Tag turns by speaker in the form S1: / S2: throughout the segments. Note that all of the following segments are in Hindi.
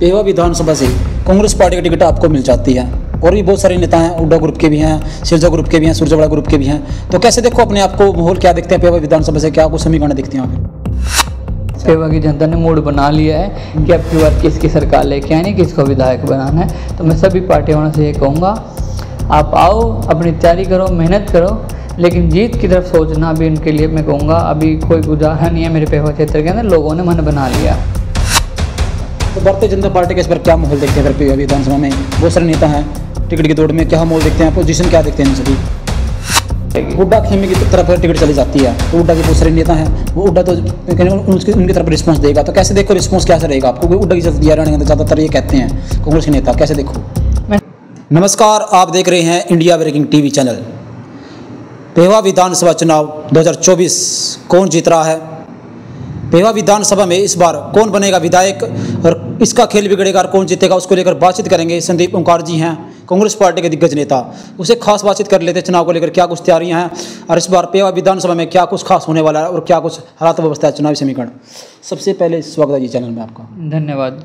S1: पेवा विधानसभा से कांग्रेस पार्टी की टिकट आपको मिल जाती है और भी बहुत सारे नेता हैं, उड्डा ग्रुप के भी हैं, सिरजा ग्रुप के भी हैं, सूरजवाड़ा ग्रुप के भी हैं। तो कैसे देखो अपने आप को, माहौल क्या देखते हैं पेवा विधानसभा से, क्या कुछ समीकरण दिखते हैं यहाँ पे?
S2: पेवा की जनता ने मूड बना लिया है कि अब की बार किसकी सरकार लेके आनी, किसको विधायक बनाना है। तो मैं सभी पार्टियों से ये कहूँगा, आप आओ, अपनी तैयारी करो, मेहनत करो, लेकिन जीत की तरफ सोचना भी उनके लिए मैं कहूँगा अभी कोई गुजारा नहीं है। मेरे पेवा क्षेत्र के अंदर लोगों ने मन बना लिया।
S1: तो भारतीय जनता पार्टी के इस पर क्या माहौल देखते हैं? पेवा विधानसभा में बहुत सारे नेता हैं, टिकट की दौड़ में क्या माहौल देखते हैं, पोजीशन क्या देखते हैं सभी? उड्डा खेमे की तरफ टिकट चली जाती है तो उड्डा के बहुत सारे नेता हैं, वो उड्डा तो उनकी तरफ रिस्पांस देगा। तो कैसे देखो रिस्पांस कैसे रहेगा आपको? उड्डा की इज्जत दिया रहने ज़्यादातर ये कहते हैं कांग्रेस के नेता, कैसे देखो? नमस्कार, आप देख रहे हैं India breaking TV channel. Pewa विधानसभा चुनाव 2024 कौन जीत रहा है? पेवा विधानसभा में इस बार कौन बनेगा विधायक और इसका खेल बिगड़ेगा और कौन जीतेगा, उसको लेकर बातचीत करेंगे। संदीप ओंकार जी हैं, कांग्रेस पार्टी के दिग्गज नेता, उसे खास बातचीत कर लेते हैं चुनाव को लेकर, क्या कुछ तैयारियां हैं और इस बार पेवा विधानसभा में क्या कुछ खास होने वाला है और क्या कुछ हालात व्यवस्था है चुनावी समीकरण। सबसे पहले स्वागत है जी चैनल में आपका।
S2: धन्यवाद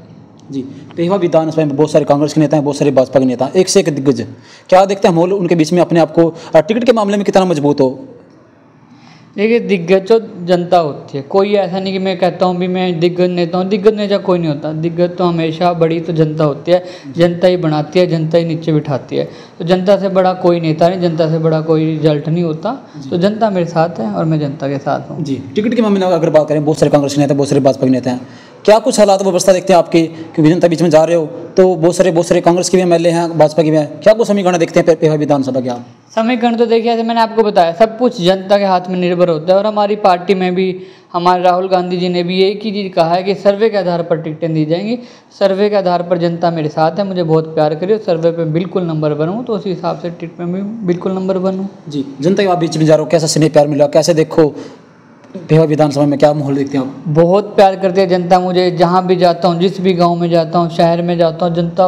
S1: जी। पेवा विधानसभा में बहुत सारे कांग्रेस के नेता हैं, बहुत सारे भाजपा के नेता हैं, एक से एक दिग्गज। क्या देखते हैं माहौल उनके बीच में अपने आप को टिकट के मामले में कितना मजबूत हो?
S2: देखिए, दिग्गज जो जनता होती है, कोई ऐसा नहीं कि मैं कहता हूँ भी मैं दिग्गज नेता हूँ। दिग्गज नेता कोई नहीं होता। दिग्गज तो हमेशा बड़ी तो जनता होती है, जनता ही बनाती है, जनता ही नीचे बिठाती है। तो जनता से बड़ा कोई नेता नहीं, जनता से बड़ा कोई रिजल्ट नहीं होता। तो जनता मेरे साथ है और मैं जनता के साथ हूँ।
S1: जी। टिकट के मामले में अगर बात करें, बहुत सारे कांग्रेस के नेता, बहुत सारे भाजपा के नेता हैं, क्या कुछ हालात व्यवस्था देखते हैं आपके? क्योंकि जनता बीच में जा रहे हो तो बहुत सारे कांग्रेस के भी एमएलए हैं, भाजपा के भी हैं, क्या कुछ समीकरण देखते हैं पेवा विधानसभा के आप?
S2: समीकरण तो देखिए, जैसे मैंने आपको बताया, सब कुछ जनता के हाथ में निर्भर होता है। और हमारी पार्टी में भी हमारे राहुल गांधी जी ने भी एक ही चीज़ कहा है कि सर्वे के आधार पर टिकटें दी जाएंगी। सर्वे के आधार पर जनता मेरे साथ है, मुझे बहुत प्यार करिए, सर्वे पे बिल्कुल नंबर वन हूँ, तो उसी हिसाब से टिकट में भी बिल्कुल नंबर वन हूँ।
S1: जी। जनता के आप बीच में जा रहे हो, कैसा स्नेह प्यार मिला, कैसे देखो पेवा विधानसभा में क्या माहौल देखते हैं आप?
S2: बहुत प्यार करती है जनता मुझे। जहाँ भी जाता हूँ, जिस भी गाँव में जाता हूँ, शहर में जाता हूँ, जनता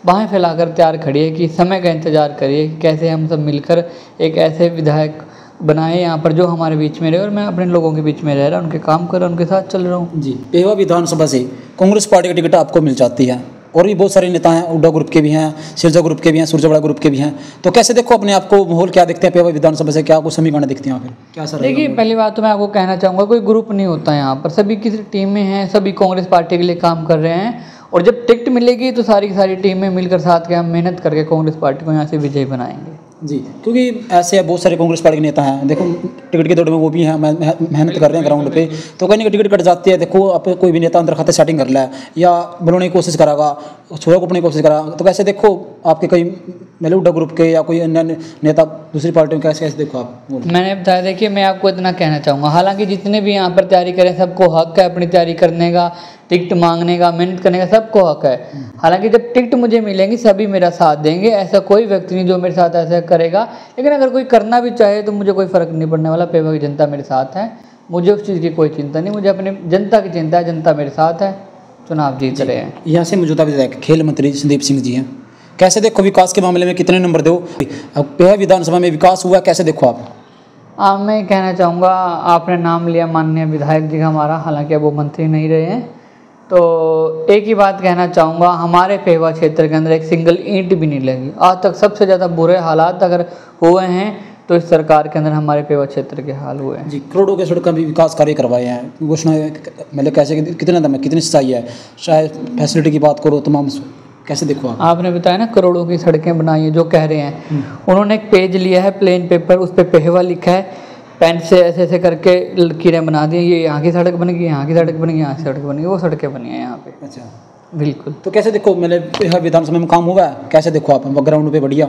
S2: बाहें फैलाकर तैयार खड़ी है कि समय का इंतजार करिए कि कैसे हम सब मिलकर एक ऐसे विधायक बनाए यहाँ पर जो हमारे बीच में रहे। और मैं अपने लोगों के बीच में रह रहा, उनके काम कर रहा, उनके साथ चल रहा हूँ।
S1: जी। पेवा विधानसभा से कांग्रेस पार्टी की टिकट आपको मिल जाती है और भी बहुत सारे नेता हैं, उड्डा ग्रुप के भी हैं, सिरजा ग्रुप के भी हैं, सूरजवाड़ा ग्रुप के भी हैं। तो कैसे देखो अपने आप को, माहौल क्या देखते हैं पेवा विधानसभा से, क्या कुछ समीकरण दिखते हैं? क्या सर?
S2: देखिए, पहली बात तो मैं आपको कहना चाहूँगा, कोई ग्रुप नहीं होता यहाँ पर, सभी किसी टीमें हैं, सभी कांग्रेस पार्टी के लिए काम कर रहे हैं। और जब टिकट मिलेगी तो सारी की सारी टीमें मिलकर साथ के हम मेहनत करके कांग्रेस पार्टी को यहाँ से विजयी बनाएंगे।
S1: जी। क्योंकि ऐसे बहुत सारे कांग्रेस पार्टी के नेता हैं, देखो टिकट की दौड़ में वो भी हैं, मेहनत कर रहे हैं ग्राउंड पे, तो कहीं ना टिकट कट जाती है। देखो आप कोई भी नेता अंदर खाते सेटिंग कर ले या बनाने की कोशिश करागा, छोड़ा को अपनी कोशिश करागा, तो कैसे देखो आपके कई मतलब उड्डा ग्रुप के या कोई अन्य नेता दूसरी पार्टियों के, कैसे देखो आप?
S2: मैंने बताया, देखिए मैं आपको इतना कहना चाहूँगा, हालांकि जितने भी यहाँ पर तैयारी करें सबको हक है अपनी तैयारी करने का, टिकट मांगने का, मेहनत करने का, सबको हक है। हालांकि जब टिकट मुझे मिलेंगी सभी मेरा साथ देंगे, ऐसा कोई व्यक्ति नहीं जो मेरे साथ ऐसा करेगा। लेकिन अगर कोई करना भी चाहे तो मुझे कोई फ़र्क नहीं पड़ने वाला। पेवा की जनता मेरे साथ है, मुझे उस चीज़ की कोई चिंता नहीं, मुझे अपनी जनता की चिंता है। जनता मेरे साथ है, चुनाव जीत रहे हैं।
S1: यहाँ से मौजूदा विधायक खेल मंत्री संदीप सिंह जी हैं, कैसे देखो विकास के मामले में कितने नंबर दो? पेवा विधानसभा में विकास हुआ, कैसे देखो आप?
S2: मैं कहना चाहूँगा, आपने नाम लिया माननीय विधायक जी का हमारा, हालांकि अब वो मंत्री नहीं रहे हैं, तो एक ही बात कहना चाहूँगा, हमारे पेवा क्षेत्र के अंदर एक सिंगल ईंट भी नहीं लगी आज तक। सबसे ज़्यादा बुरे हालात अगर हुए हैं तो इस सरकार के अंदर हमारे पेवा क्षेत्र के हाल हुए हैं।
S1: जी। करोड़ों के सड़क भी विकास कार्य करवाए हैं, घोषणा मतलब कैसे कितने दम है, कितनी सच्चाई है? शायद फैसिलिटी की बात करो तमाम, कैसे देखो आप?
S2: आपने बताया ना करोड़ों की सड़कें बनाई है, जो कह रहे हैं उन्होंने एक पेज लिया है प्लेन पेपर, उस पर पेवा लिखा है, पेन से ऐसे ऐसे करके लकीरें बना दी, ये यहाँ की सड़क बनेगी, यहाँ की सड़क बनेगी, यहाँ की सड़क बनेगी, वो सड़कें बनी है यहाँ पे।
S1: अच्छा।
S2: बिल्कुल।
S1: तो कैसे देखो मतलब विधानसभा में काम हुआ है, कैसे देखो आप ग्राउंड पे? बढ़िया,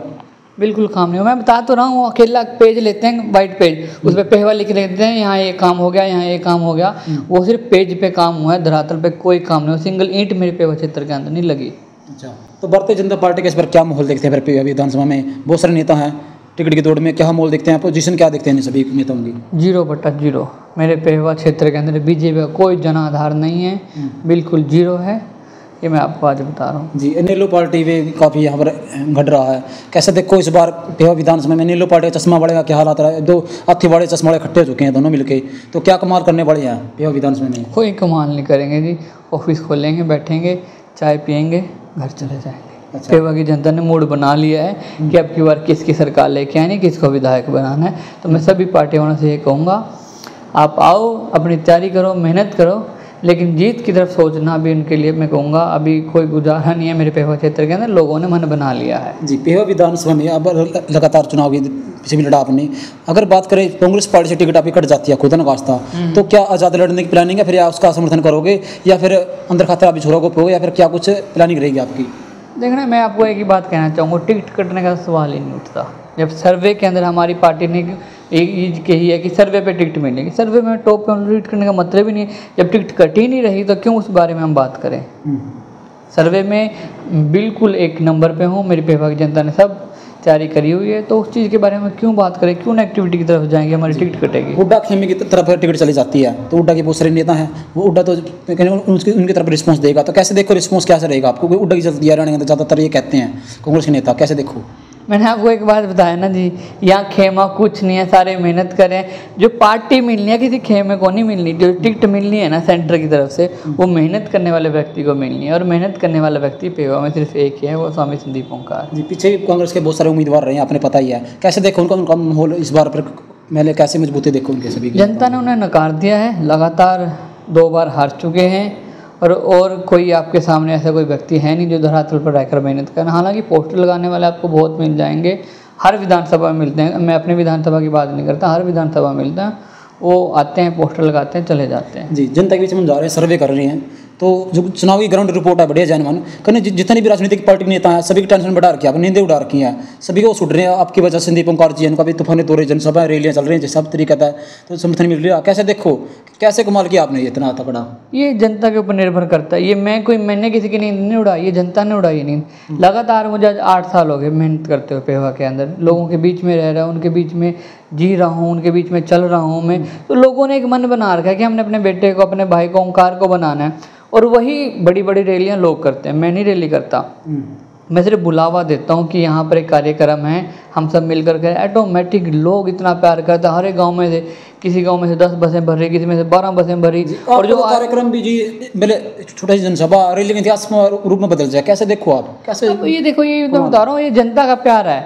S2: बिल्कुल काम नहीं हुआ। मैं बता तो रहा हूँ, अकेला पेज लेते हैं, वाइट पेज, उस पर पेवा लिख लेते हैं, यहाँ ये काम हो गया, यहाँ ये काम हो गया। वो सिर्फ पेज पे काम हुआ है, धरातल पे कोई काम नहीं हुआ। सिंगल ईंट मेरे पेवा क्षेत्र के अंदर नहीं लगी।
S1: अच्छा। तो भारतीय जनता पार्टी के इस पर क्या माहौल देखते हैं पेवा विधानसभा में? बहुत सारे नेता हैं, टिकट की दौड़ में क्या माहौल देखते हैं, पोजीशन क्या देखते हैं सभी नेताओं की?
S2: 0/0 मेरे पेवा क्षेत्र के अंदर बीजेपी का कोई जनाधार नहीं है, बिल्कुल 0 है। ये मैं आपको आज बता रहा हूँ।
S1: जी। नीलो पार्टी में काफ़ी यहाँ पर घट रहा है, कैसे देखो इस बार पेवा विधानसभा में नीलो पार्टी चश्मा वाले का क्या हालात रहा है? दो हाथी वाले चश्मा वाले इकट्ठे हो चुके हैं दोनों मिलके, तो क्या कमाल करने वाले हैं पेवा विधानसभा में?
S2: कोई कमाल नहीं करेंगे जी, ऑफिस खोलेंगे, बैठेंगे, चाय पियेंगे, घर चले जाएंगे।
S1: अच्छा।
S2: पेवा की जनता ने मूड बना लिया है कि अब की बार किसकी सरकार लेके आनी, किसको विधायक बनाना है। तो मैं सभी पार्टी वालों से ये कहूँगा, आप आओ, अपनी तैयारी करो, मेहनत करो, लेकिन जीत की तरफ सोचना भी उनके लिए मैं कहूँगा अभी कोई गुजारा नहीं है। मेरे पेवा क्षेत्र के अंदर लोगों ने मन बना लिया है।
S1: जी, पेवा विधानसभा में अब लगातार चुनाव की पीछे भी लड़ा आपने। अगर बात करें कांग्रेस पार्टी से टिकट आपकी कट जाती है खुदा न खास्ता, तो क्या आज़ाद लड़ने की प्लानिंग है, फिर या उसका समर्थन करोगे, या फिर अंदर खाते आप छोड़ोगे पे, या फिर क्या कुछ प्लानिंग रहेगी आपकी?
S2: देखना, मैं आपको एक ही बात कहना चाहूँगा, टिकट कटने का सवाल ही नहीं उठता। जब सर्वे के अंदर हमारी पार्टी ने एक चीज़ कही है कि सर्वे पे टिकट मिलेगी, सर्वे में टॉप पे टिकट करने का मतलब ही नहीं है। जब टिकट कट ही नहीं रही तो क्यों उस बारे में हम बात करें। सर्वे में बिल्कुल एक नंबर पे हूँ, मेरी पेवा की जनता ने सब तैयारी करी हुई है, तो उस चीज़ के बारे में क्यों बात करें, क्यों नेगेटिविटी की तरफ जाएंगे, हमारी टिकट कटेगी।
S1: हुड्डा खेमे की तरफ टिकट चली जाती है, तो हुड्डा के बहुत सारे नेता हैं, वो हुड्डा तो उनकी तरफ रिस्पॉन्स देगा, तो कैसे देखो रिस्पॉन्स कैसे रहेगा आपको? हुड्डा की चलती है हरियाणा के ज़्यादातर ये कहते हैं कांग्रेस के नेता, कैसे देखो?
S2: मैंने आपको एक बात बताया ना जी, यहाँ खेमा कुछ नहीं है, सारे मेहनत करें। जो पार्टी मिलनी है किसी खेमे को नहीं मिलनी, जो टिकट मिलनी है ना सेंटर की तरफ से, वो मेहनत करने वाले व्यक्ति को मिलनी है, और मेहनत करने वाला व्यक्ति पेवा में सिर्फ एक ही है, वो स्वामी संदीप ओंकार
S1: जी। पीछे भी कांग्रेस के बहुत सारे उम्मीदवार रहे हैं, आपने पता ही है, कैसे देखो उनका माहौल इस बार पर मैंने कैसे मजबूती देखो उनके सभी की?
S2: जनता ने उन्हें नकार दिया है, लगातार 2 बार हार चुके हैं, और कोई आपके सामने ऐसा कोई व्यक्ति है नहीं जो धरातल पर रहकर मेहनत करना। हालांकि पोस्टर लगाने वाले आपको बहुत मिल जाएंगे, हर विधानसभा में मिलते हैं, मैं अपनी विधानसभा की बात नहीं करता, हर विधानसभा में मिलता है, वो आते हैं, पोस्टर लगाते हैं, चले जाते हैं।
S1: जी, जनता के बीच में जा रहे हैं, सर्वे कर रहे हैं, तो जो चुनावी ग्राउंड रिपोर्ट है बढ़िया जानमान करने, जितनी भी राजनीतिक पार्टी के नेता हैं सभी की टेंशन बढ़ा रखी है, नींदें उड़ा रखी हैं, सभी को छुट रहे हैं आपकी वजह से। संदीप ओंकार जी उनका भी तूफानी दौरे, जनसभा रैलियाँ चल रही हैं, सब तरीका है, तो समर्थन मिल रहा है। कैसे देखो, कैसे कमाल किया आपने इतना तगड़ा?
S2: ये जनता के ऊपर निर्भर करता है, ये मैंने किसी की नींद नहीं उड़ाई, ये जनता ने उड़ाई नींद। लगातार मुझे आज 8 साल हो गए मेहनत करते हुए पेवा के अंदर, लोगों के बीच में रह रहा हूँ, उनके बीच में जी रहा हूँ, उनके बीच में चल रहा हूँ मैं। तो लोगों ने एक मन बना रखा है कि हमने अपने बेटे को, अपने भाई को, ओंकार को बनाना है, और वही बड़ी बड़ी रैलियाँ लोग करते हैं। मैं नहीं रैली करता, मैं सिर्फ बुलावा देता हूँ कि यहाँ पर एक कार्यक्रम है, हम सब मिलकर करें। ऑटोमेटिक लोग इतना प्यार करते हैं, हर एक गांव में से, किसी गांव में से 10 बसें भर रही, किसी में से 12 बसें भरी, और जो
S1: कार्यक्रम भी जी मेरे छोटी सी जनसभा रैली के इतिहास में रूप में बदल जाए, कैसे देखो आप? कैसे
S2: ये देखो, ये मैं बता रहा हूँ, ये जनता का प्यार है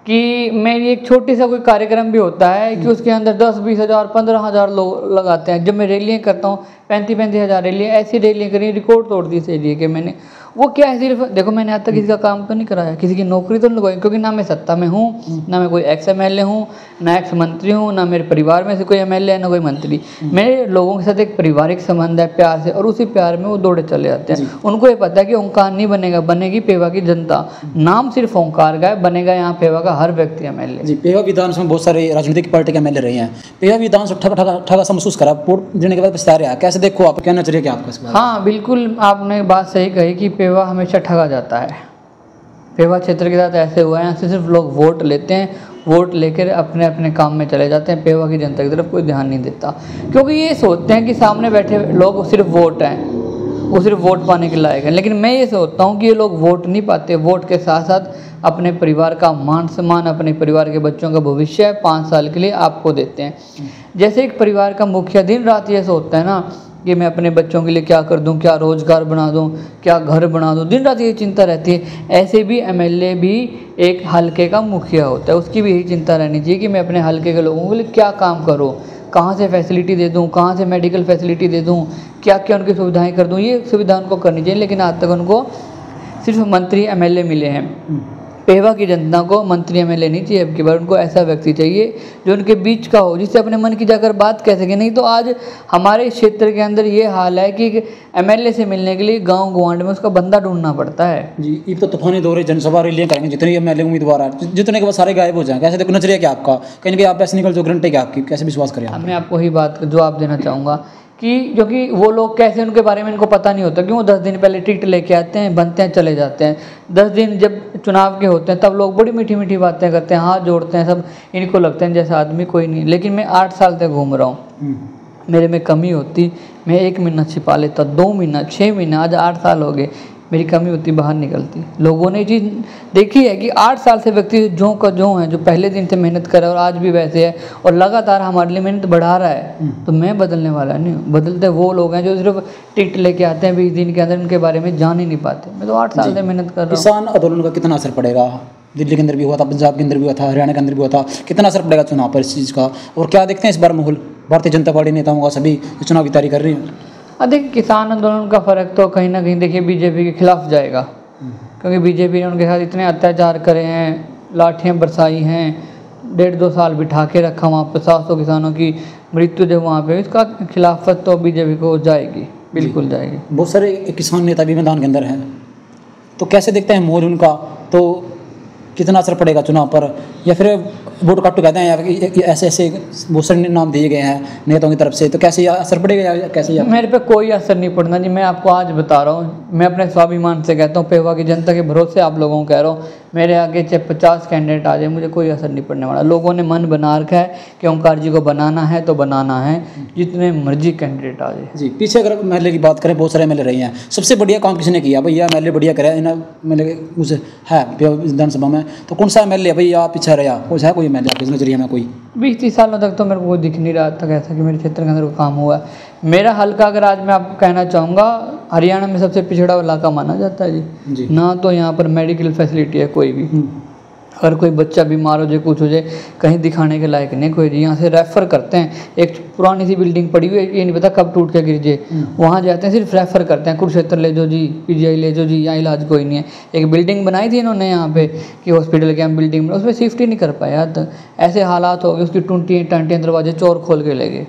S2: कि मेरी एक छोटी सा कोई कार्यक्रम भी होता है कि उसके अंदर 10-20 हज़ार 15,000 लोग लगाते हैं। जब मैं रैलियाँ करता हूँ 35-35 हज़ार रैलियाँ, ऐसी रैलियाँ करी, रिकॉर्ड तोड़ दी इस एरिए के मैंने। वो क्या है, सिर्फ देखो मैंने आज तक किसी का काम तो नहीं कराया, किसी की नौकरी तो नहीं लगाई, क्योंकि ना मैं सत्ता में हूँ, ना मैं कोई एक्स MLA हूँ, ना एक्स मंत्री हूँ, ना मेरे परिवार में से कोई MLA है, ना कोई मंत्री। मेरे लोगों के साथ एक पारिवारिक संबंध है प्यार से, और उसी प्यार में वो दौड़े चले जाते हैं। उनको ये पता है कि ओंकार नहीं बनेगा, बनेगी पेवा की जनता। नाम सिर्फ ओंकार का है, बनेगा यहाँ पेवा का हर व्यक्ति MLA।
S1: जी, पेवा विधानसभा में बहुत सारे राजनीतिक पार्टी के MLA रहे हैं, पेवा विधानसभा ठगा सा महसूस करा वोट देने के बाद पछता रहा है, कैसे देखो आप? क्या नजरिया क्या आपका?
S2: हाँ बिल्कुल, आपने बात सही कही कि पेवा हमेशा ठगा जाता है। पेवा क्षेत्र के साथ ऐसे हुआ है, यहाँ से सिर्फ लोग वोट लेते हैं, वोट लेकर अपने अपने काम में चले जाते हैं, पेवा की जनता की तरफ कोई ध्यान नहीं देता, क्योंकि ये सोचते हैं कि सामने बैठे लोग सिर्फ वोट हैं, वो सिर्फ वोट पाने के लायक हैं। लेकिन मैं ये सोचता हूँ कि ये लोग वोट नहीं पाते, वोट के साथ साथ अपने परिवार का मान सम्मान, अपने परिवार के बच्चों का भविष्य 5 साल के लिए आपको देते हैं। जैसे एक परिवार का मुखिया दिन रात ये सोचता है ना कि मैं अपने बच्चों के लिए क्या कर दूं, क्या रोज़गार बना दूं, क्या घर बना दूं, दिन रात ये चिंता रहती है। ऐसे भी MLA भी एक हलके का मुखिया होता है, उसकी भी यही चिंता रहनी चाहिए कि मैं अपने हलके के लोगों के लिए क्या काम करूं, कहाँ से फैसिलिटी दे दूं, कहाँ से मेडिकल फैसिलिटी दे दूं, क्या क्या उनकी सुविधाएं कर दूं। ये सुविधा उनको करनी चाहिए, लेकिन आज तक उनको सिर्फ मंत्री MLA मिले हैं। पेवा की जनता को मंत्री MLA नहीं चाहिए, अब की बार उनको ऐसा व्यक्ति चाहिए जो उनके बीच का हो, जिससे अपने मन की जाकर बात कह सके। नहीं तो आज हमारे क्षेत्र के अंदर ये हाल है कि MLA से मिलने के लिए गांव गवांड में उसका बंदा ढूंढना पड़ता है।
S1: जी, ये तो तूफानी दौरे जनसभा रैलियाँ करेंगे, जितने MLA उम्मीदवार हैं, जितने के बाद सारे गायब हो जाएं, कैसे देखो? नजरिया क्या आपका? कहीं ना कहीं आप ऐसे निकल जो गारंटी क्या आपकी, कैसे विश्वास करें?
S2: मैं आपको ही बात जवाब देना चाहूँगा कि जो कि वो लोग कैसे, उनके बारे में इनको पता नहीं होता, क्यों? 10 दिन पहले टिकट लेके आते हैं, बनते हैं, चले जाते हैं। 10 दिन जब चुनाव के होते हैं तब लोग बड़ी मीठी मीठी बातें करते हैं, हाथ जोड़ते हैं, सब इनको लगते हैं जैसा आदमी कोई नहीं। लेकिन मैं 8 साल तक घूम रहा हूँ, मेरे में कमी होती, मैं 1 महीना छिपा लेता, 2 महीना, 6 महीना, आज 8 साल हो गए। मेरी कमी होती बाहर निकलती। लोगों ने ये चीज़ देखी है कि 8 साल से व्यक्ति जो का जो है, जो पहले दिन से मेहनत कर रहा है और आज भी वैसे है और लगातार हमारे लिए मेहनत बढ़ा रहा है, तो मैं बदलने वाला नहीं हूँ। बदलते वो लोग हैं जो सिर्फ टिकट लेके आते हैं 20 दिन के अंदर, उनके बारे में जान ही नहीं पाते। मैं तो 8 साल से मेहनत कर रहा हूँ।
S1: किसान आंदोलन का कितना असर पड़ेगा? दिल्ली के अंदर भी हुआ था, पंजाब के अंदर भी हुआ था, हरियाणा के अंदर भी हुआ था। कितना असर पड़ेगा चुनाव पर इस चीज़ का, और क्या देखते हैं इस बार माहौल भारतीय जनता पार्टी नेताओं का, सभी जो चुनाव की तैयारी कर रही हैं?
S2: देखिए, किसान आंदोलन का फ़र्क तो कहीं ना कहीं देखिए बीजेपी के खिलाफ जाएगा, क्योंकि बीजेपी ने उनके साथ इतने अत्याचार करे हैं, लाठियाँ बरसाई हैं, 1.5-2 साल बिठा के रखा वहाँ पर, 700 किसानों की मृत्यु जब वहाँ पे, इसका खिलाफत तो बीजेपी को जाएगी, बिल्कुल जाएगी।
S1: बहुत सारे किसान नेता भी मैदान के अंदर हैं, तो कैसे देखते हैं माहौल उनका? तो कितना असर पड़ेगा चुनाव पर, या फिर वोट काटू कहते हैं, या फिर ऐसे ऐसे बहुत सारे नाम दिए गए हैं नेताओं की तरफ से, तो कैसे असर पड़ेगा या कैसे?
S2: मेरे पे कोई असर नहीं पड़ना जी, मैं आपको आज बता रहा हूँ, मैं अपने स्वाभिमान से कहता हूँ, पेवा की जनता के भरोसे आप लोगों को कह रहा हूँ, मेरे आगे चाहे 50 कैंडिडेट आ जाए, मुझे कोई असर नहीं पड़ने वाला। लोगों ने मन बना रखा है कि ओंकार जी को बनाना है तो बनाना है, जितने मर्जी कैंडिडेट आ जाए।
S1: जी, पीछे अगर एमएलए की बात करें, बहुत सारे एमएलए रहे हैं, सबसे बढ़िया काम किसने किया भैया? एमएलए बढ़िया करे एमएलए उस है विधानसभा में, तो कौन सा एमएलए भैया पीछे रहा? कुछ है कोई एमएलए आपके नजरिए में? कोई
S2: 20-30 सालों तक तो मेरे को दिख नहीं रहा था ऐसा कि मेरे क्षेत्र के अंदर कोई काम हुआ है। मेरा हल्का अगर आज मैं आपको कहना चाहूँगा, हरियाणा में सबसे पिछड़ा इलाका माना जाता है जी। ना तो यहाँ पर मेडिकल फैसिलिटी है कोई भी, अगर कोई बच्चा बीमार हो जाए, कुछ हो जाए, कहीं दिखाने के लायक नहीं कोई। यहाँ से रेफ़र करते हैं, एक पुरानी सी बिल्डिंग पड़ी हुई है, ये नहीं पता कब टूट के गिर जाए, वहाँ जाते हैं, सिर्फ रेफ़र करते हैं, कुरुक्षेत्र ले जाओ जी, पीजीआई ले जाओ जी, यहाँ इलाज कोई नहीं है। एक बिल्डिंग बनाई थी इन्होंने यहाँ पे कि हॉस्पिटल के हम बिल्डिंग में, उसमें शिफ्ट ही नहीं कर पाया, तो ऐसे हालात हो गए, उसकी टूटियाँ टांटियाँ दरवाजे चोर खोल के ले गए।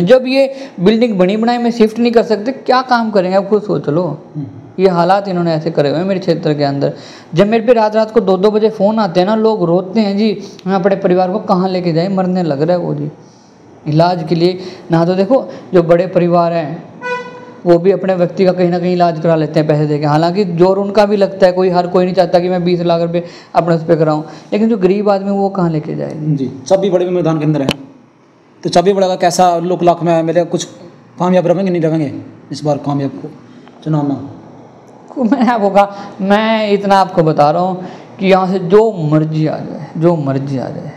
S2: जब ये बिल्डिंग बनी बनाई में शिफ्ट नहीं कर सकते, क्या काम करेंगे आप खुद सोच लो। ये हालात इन्होंने ऐसे करे हुए हैं मेरे क्षेत्र के अंदर। जब मेरे पे रात को 2-2 बजे फ़ोन आते हैं ना, लोग रोते हैं जी, मैं अपने परिवार को कहाँ लेके जाए, मरने लग रहा है वो जी, इलाज के लिए। ना तो देखो जो बड़े परिवार हैं वो भी अपने व्यक्ति का कहीं ना कहीं इलाज करा लेते हैं पैसे देके, हालांकि जोर उनका भी लगता है, हर कोई नहीं चाहता कि मैं 20 लाख रुपये अपने उस पर कराऊँ, लेकिन जो गरीब आदमी वो कहाँ लेके जाए
S1: जी। चाबी बड़े मैदान के अंदर है, तो चाबी बड़ा का कैसा लोग लाख में मेरे कुछ कामयाब रहेंगे नहीं रहेंगे इस बार कामयाब को चुनाव में?
S2: मैं आपको कहा, मैं इतना आपको बता रहा हूँ कि यहाँ से जो मर्जी आ जाए, जो मर्जी आ जाए,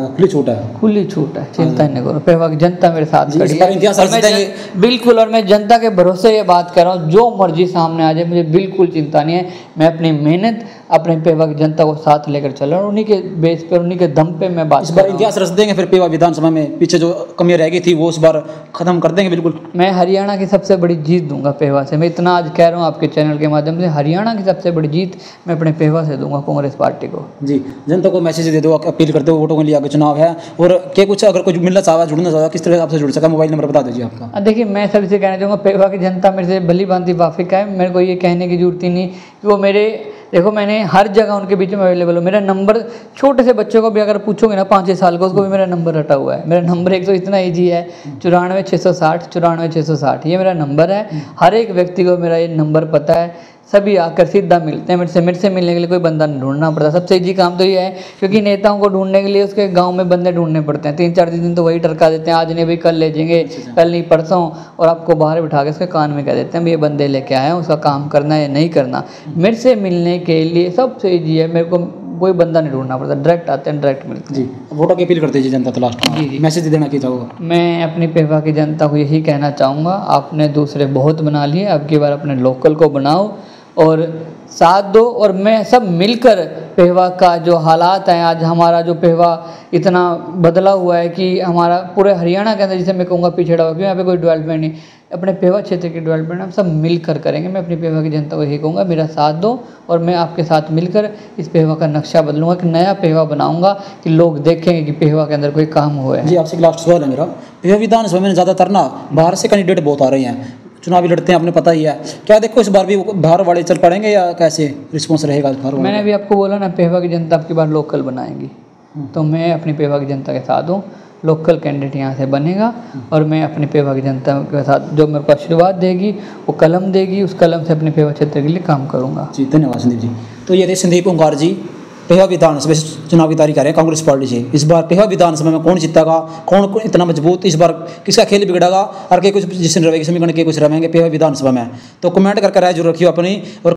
S1: खुली छूट है,
S2: खुली छूट है, चिंता नहीं करो। पेवा की जनता मेरे साथ खड़ी है, बिल्कुल, और मैं जनता के भरोसे ये बात कर रहा हूँ, जो मर्जी सामने आ जाए मुझे बिल्कुल चिंता नहीं है। मैं अपनी मेहनत अपने पेवा की जनता को साथ लेकर चल रहा हूँ, उन्हीं के बेस पर, उन्हीं के दम पे मैं बात
S1: इस बार इतिहास रच देंगे फिर पेवा विधानसभा में? पीछे जो कमियां रह गई थी वो इस बार खत्म कर देंगे बिल्कुल?
S2: मैं हरियाणा की सबसे बड़ी जीत दूंगा पेवा से, मैं इतना आज कह रहा हूँ आपके चैनल के माध्यम से, हरियाणा की सबसे बड़ी जीत मैं अपने पेवा से दूंगा कांग्रेस पार्टी को। जी,
S1: जनता को मैसेज दे दो, अपील करते हो, वोटों के लिए आगे चुनाव है, और क्या कुछ अगर कुछ मिलना चाहा, जुड़ना चाहा, किस तरह आपसे जुड़ सका? मोबाइल नंबर बता दीजिए आपका।
S2: देखिए, मैं सभी से कहना चाहूँगा, पेवा की जनता मेरे से भली भांति वाफिक है, मेरे को ये कहने की जरूरत ही नहीं कि वो मेरे, देखो मैंने हर जगह उनके बीच में अवेलेबल हो। मेरा नंबर छोटे से बच्चों को भी अगर पूछोगे ना 5-6 साल को, उसको भी मेरा नंबर रटा हुआ है। मेरा नंबर एक तो इतना ईजी है, 94 660 94 660, ये मेरा नंबर है। हर एक व्यक्ति को मेरा ये नंबर पता है, सभी आकर सीधा मिलते हैं मेरे से मिलने के लिए कोई बंदा नहीं ढूंढना पड़ता। सबसे ईजी काम तो ये है, क्योंकि नेताओं को ढूंढने के लिए उसके गांव में बंदे ढूंढने पड़ते हैं, 3-4 दिन तो वही टरका देते हैं, आज नहीं भाई कल ले जाएंगे, कल नहीं परसों, और आपको बाहर बिठा के उसके कान में कह देते हैं भाई ये बंदे लेके आए हैं, उसका काम करना है या नहीं करना। मेरे से मिलने के लिए सबसे ईजी है, मेरे को कोई बंदा नहीं ढूंढना पड़ता, डायरेक्ट आते हैं, डायरेक्ट मिलते हैं।
S1: जी, वोटों की अपील करते हैं जनता तो लास्ट में जी मैसेज देना क्या चाहोगा?
S2: मैं अपनी पेवा की जनता को यही कहना चाहूँगा, आपने दूसरे बहुत बना लिए, अब की बार अपने लोकल को बनाओ और साथ दो, और मैं सब मिलकर पेवा का जो हालात हैं, आज हमारा जो पेवा इतना बदला हुआ है कि हमारा पूरे हरियाणा के अंदर, जिसे मैं कहूँगा पिछड़ा हुआ, क्योंकि यहाँ पे कोई डेवलपमेंट नहीं, अपने पेवा क्षेत्र की डेवलपमेंट हम सब मिलकर करेंगे। मैं अपनी पेवा की जनता को यही कहूँगा, मेरा साथ दो और मैं आपके साथ मिलकर इस पेवा का नक्शा बदलूँगा, एक नया पेवा बनाऊँगा कि लोग देखेंगे कि पेवा के अंदर कोई काम हुआ है।
S1: जी, आपसे लास्ट सवाल है मेरा, पेवा विधानसभा में ज़्यादातर ना बाहर से कैंडिडेट बहुत आ रहे हैं, चुनावी लड़ते हैं, आपने पता ही है, क्या देखो इस बार भी बाहर वाले चल पड़ेंगे या कैसे रिस्पॉन्स रहेगा बाहर वाले? मैंने
S2: भी आपको बोला ना, पेवा की जनता आपकी बार लोकल बनाएंगी, तो मैं अपनी पेवा की जनता के साथ हूँ, लोकल कैंडिडेट यहाँ से बनेगा, और मैं अपनी पेवा की जनता के साथ जो मेरे को आशीर्वाद देगी, वो कलम देगी, उस कलम से अपने पेवा क्षेत्र के लिए काम करूँगा।
S1: जी, धन्यवाद संदीप जी। तो ये थे संदीप ओंकार जी, पेवा विधानसभा चुनाव की तैयारी कर रहे हैं कांग्रेस पार्टी से। इस बार पेवा विधानसभा में कौन जीतेगा, कौन इतना मजबूत, इस बार किसका खेल बिगड़ेगा, और के कुछ पोजीशन रहेगी, समीकरण के कुछ रहेंगे पेवा विधानसभा में, तो कमेंट करके राय जरूर रखियो अपनी। और